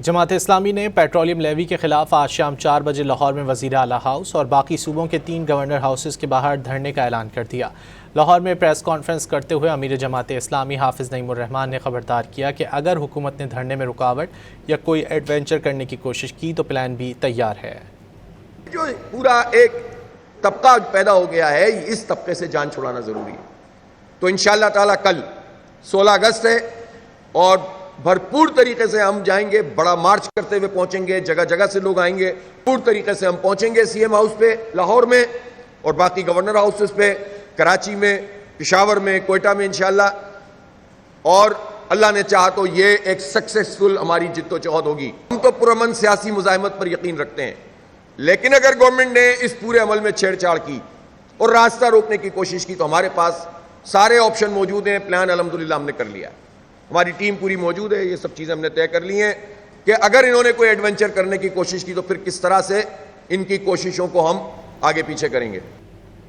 جماعت اسلامی نے petroleum levy کے خلاف آج شام 4 بجے لاہور میں وزیر اعلیٰ ہاؤس اور باقی صوبوں کے 3 گورنر ہاؤسز کے باہر دھرنے کا اعلان کر دیا۔ لاہور میں پریس کانفرنس کرتے ہوئے امیر جماعت اسلامی حافظ نعیم الرحمان نے خبردار کیا کہ اگر حکومت نے دھرنے میں رکاوٹ یا کوئی ایڈونچر کرنے کی کوشش کی تو پلان بھی تیار ہے۔ جو پورا ایک طبقہ پیدا ہو گیا ہے، اس طبقے سے جان چھڑانا ضروری ہے۔ تو انشاءاللہ تعالی کل 16 اگست ہے اور بھرپور طریقے سے ہم جائیں گے، بڑا مارچ کرتے ہوئے پہنچیں گے، جگہ جگہ سے لوگ آئیں گے، پور طریقے سے ہم پہنچیں گے سی ایم ہاؤس پہ لاہور میں اور باقی گورنر ہاؤسز پہ، کراچی میں، پشاور میں، کوئٹہ میں انشاءاللہ، اور اللہ نے چاہا تو یہ ایک سکسیسفل ہماری جد و جہد ہوگی۔ ہم تو پرامن سیاسی مزاحمت پر یقین رکھتے ہیں، لیکن اگر گورنمنٹ نے اس پورے عمل میں چھیڑ چھاڑ کی اور راستہ روکنے کی کوشش کی تو ہمارے پاس سارے آپشن موجود ہیں۔ پلان الحمدللہ ہم نے کر لیا ہے، ہماری ٹیم پوری موجود ہے، یہ سب چیزیں ہم نے طے کر لی ہیں کہ اگر انہوں نے کوئی ایڈونچر کرنے کی کوشش کی تو پھر کس طرح سے ان کی کوششوں کو ہم آگے پیچھے کریں گے۔